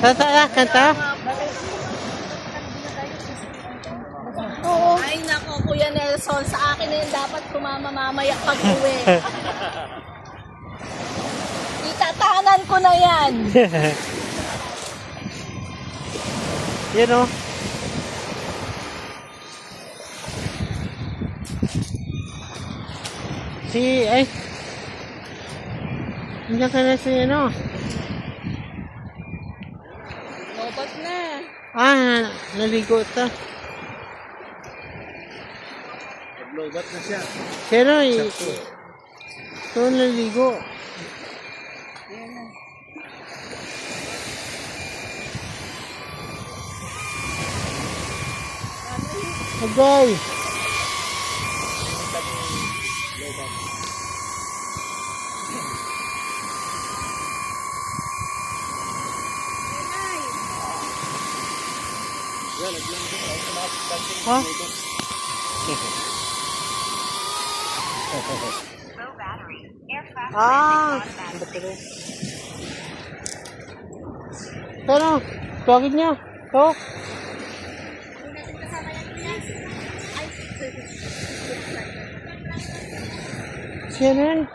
Kanta? Oo. Ay nako, Kuya Nelson, sa akin na yun dapat kumama mamaya pag uwi. Itatahanan ko na yan. Yan o. Ay. Nandiyan ka na si ano. Lobat na. Naligo ito. Lobat na siya. Pero ito naligo. Agay. Ha? Pero, tuwagin niya. Ito. Sinin.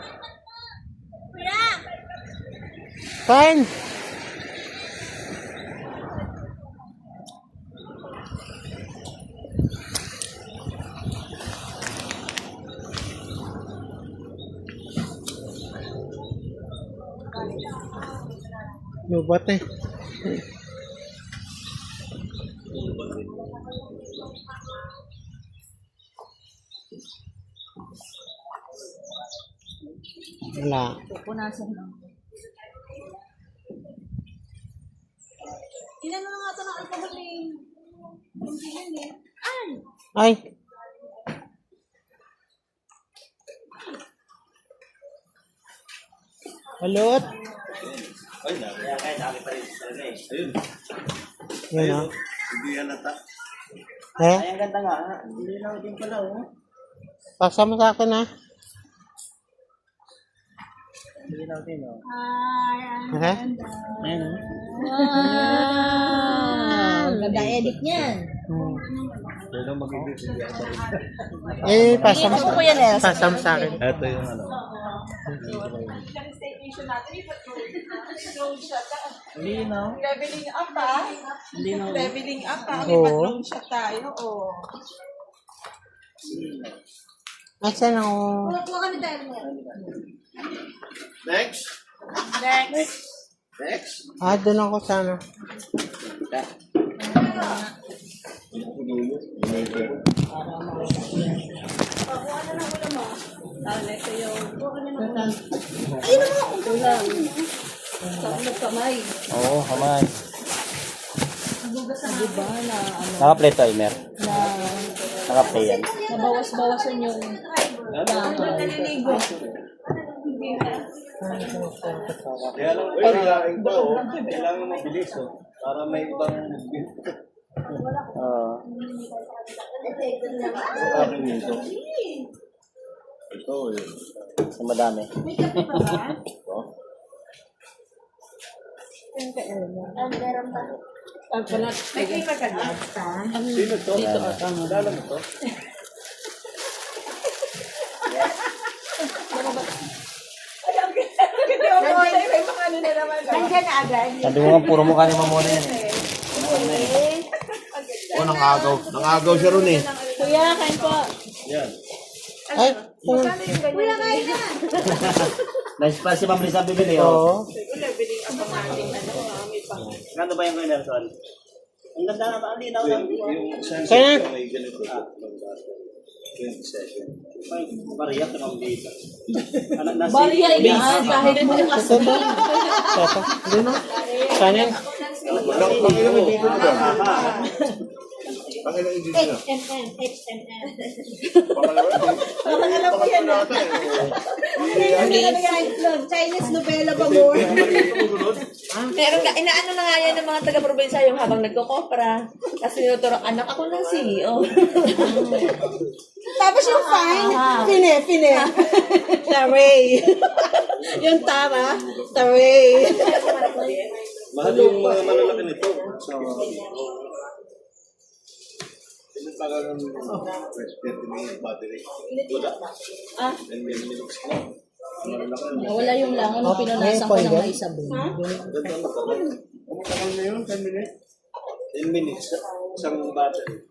Fine. Lubat eh. Wala. Pupunasan lang. Ilan na nga ito ng alcohol eh. Hindi yan eh. Ay. Balot. Ay, kaya sabi pa rin talaga eh. Ayun. Yan o. Hindi halata. Eh? Ay, ang ganda nga. Hindi lang din pala oh. Pasa mo sa akin ha. Hindi lang din oh. Eh? Ayun oh. Ganda edit niyan. Kaya lang mag-edit. Pasa mo Ito po yan eh. Pasa mo sa akin. Ito yung ano. Hindi no? Leveling up ha? Hindi no? Leveling up ha? Oo. Mag-drone shot tayo. Oo. Nasaan ako? Next. Next. Next. Doon ako sana. Nagkamay. Oo, kamay. Diba na ano, Naka-play timer. na Naka-play yan. nabawas-bawasan yung Naliligo. Kaya lang parilaing ba oh. Kailangan mabilis oh. Para may ibang akin nito. Ito yun. Sa madami. Ito. May paper ka na? Sino to? Dito ata. Kilala mo to? Nandiyan na agad. Sabi mo nga, puro mukha ni Mamona yan eh. Oo, nangagaw. Nangagaw siya ron eh. Kuya, kain po. Yan. Ay, Kuya, kain na. Nice pa si Ma'am Lisa bibili oh. oo. Leveling up ang ating ano. May pang. Gano ba yung kay Nelson? Ang ganda na ang linaw lang. Kaya, May ganito. 27. May bariya sa Ma'am Lisa. Bariya yan, kahit bukas ito ba? Ito. Doon o. Sana. Pangilang dito na ba? Pangilang dito na. HMM. Parang alam ko yan ha. Chinese novela ba mo? Pero inaano na nga yan ng mga taga-probinsya yung habang nagkukopra. Kasi tinuturo, anak ako ng CEO. Tapos yung fine, fine. Taray. Yung tama, taray. Mahal yung mga malalaki nito. Sa ilan pa ka ng 30 minutes battery? Wala. 10 minutes na. Malalaki na. Wala yung langon na pinunasan ko ng may sabon. Matagal na yun, 10 minutes? 10 minutes. Isang battery.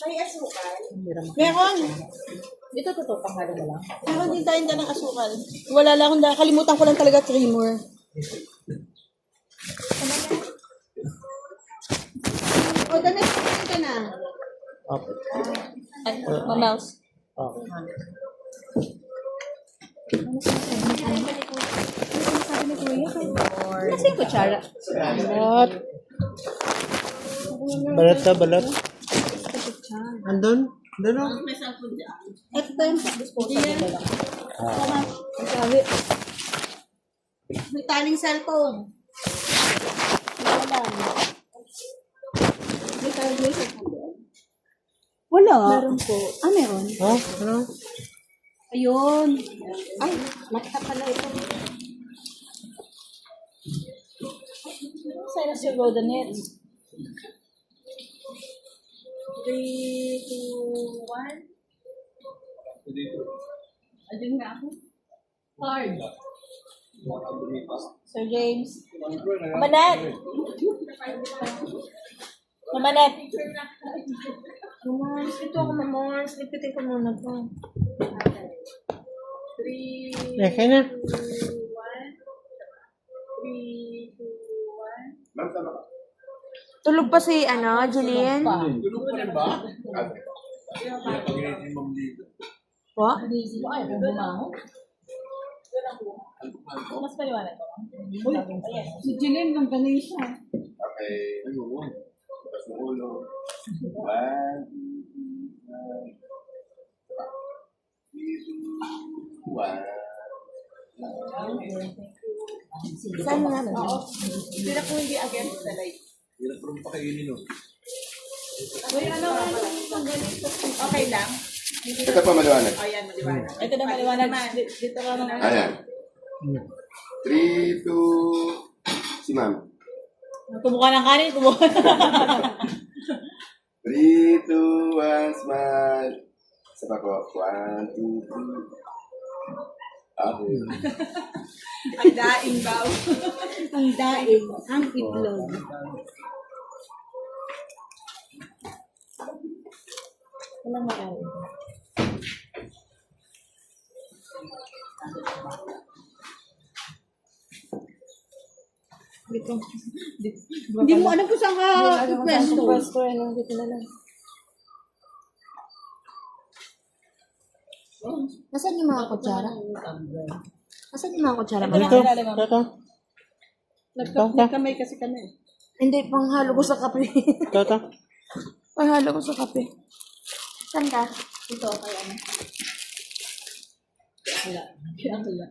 May asukal. Meron. Dito totoo pangalan na lang. Meron din tayong ng asukal. Wala lang akong kalimutan ko lang talaga creamer. O, damit ka na. Okay. Ay, mamaus. Okay. Nasa yung kutsara? Balat. Balat ka, balat. Andun? Andun o? Ito tayong may taling cellphone. Wala. Meron po. Ah, meron. Ha? Ano? Ayun. Ay, mata pala ito. Saan na si Rodanet? 3, 2, 1. Adun nga ako. Hard. Sir James. Mamanat! Mamanat! Mamors, ito ako mamors. Lipitin ko muna to. 3, Eh, kaya na. 2, 1. 3, 2, 1. Ma'am, tama ka. Tulog pa si, Julian? Tulog pa rin ba? Pag-initin mo dito. Po? Busy mo. Ay, kung bumangon. Mas paliwanag ko. Uy, si Jillian ng ganisa. Okay. Ayun. Tapos mo ulo. 1, 2, 1. Saan nga ba? Sila po hindi against the light. Hirap rin pakainin o. Uy, okay lang? Ito pa maliwanag. Ayan, maliwanag. Ito na maliwanag. Dito ka naman. Ayan. 3, 2, si ma'am. Kumuha ng kanin, kumuha. 3, 2, 1, smile. Isa pa ko. 1, 2, 3. Okay. Ang daing daw. Ang daing, ang itlog. Walang marami. Hindi mo alam kung saan ka pwesto. Pwesto, dito na lang. Nasaan yung mga kutsara? Nasaan yung mga kutsara? Dito. Dito. Nagkamay kasi kami. Hindi, panghalo ko sa kape. Dito. Panghalo ko sa kape. Saan ka? Ito, kaya ano. Wala. Kaya wala.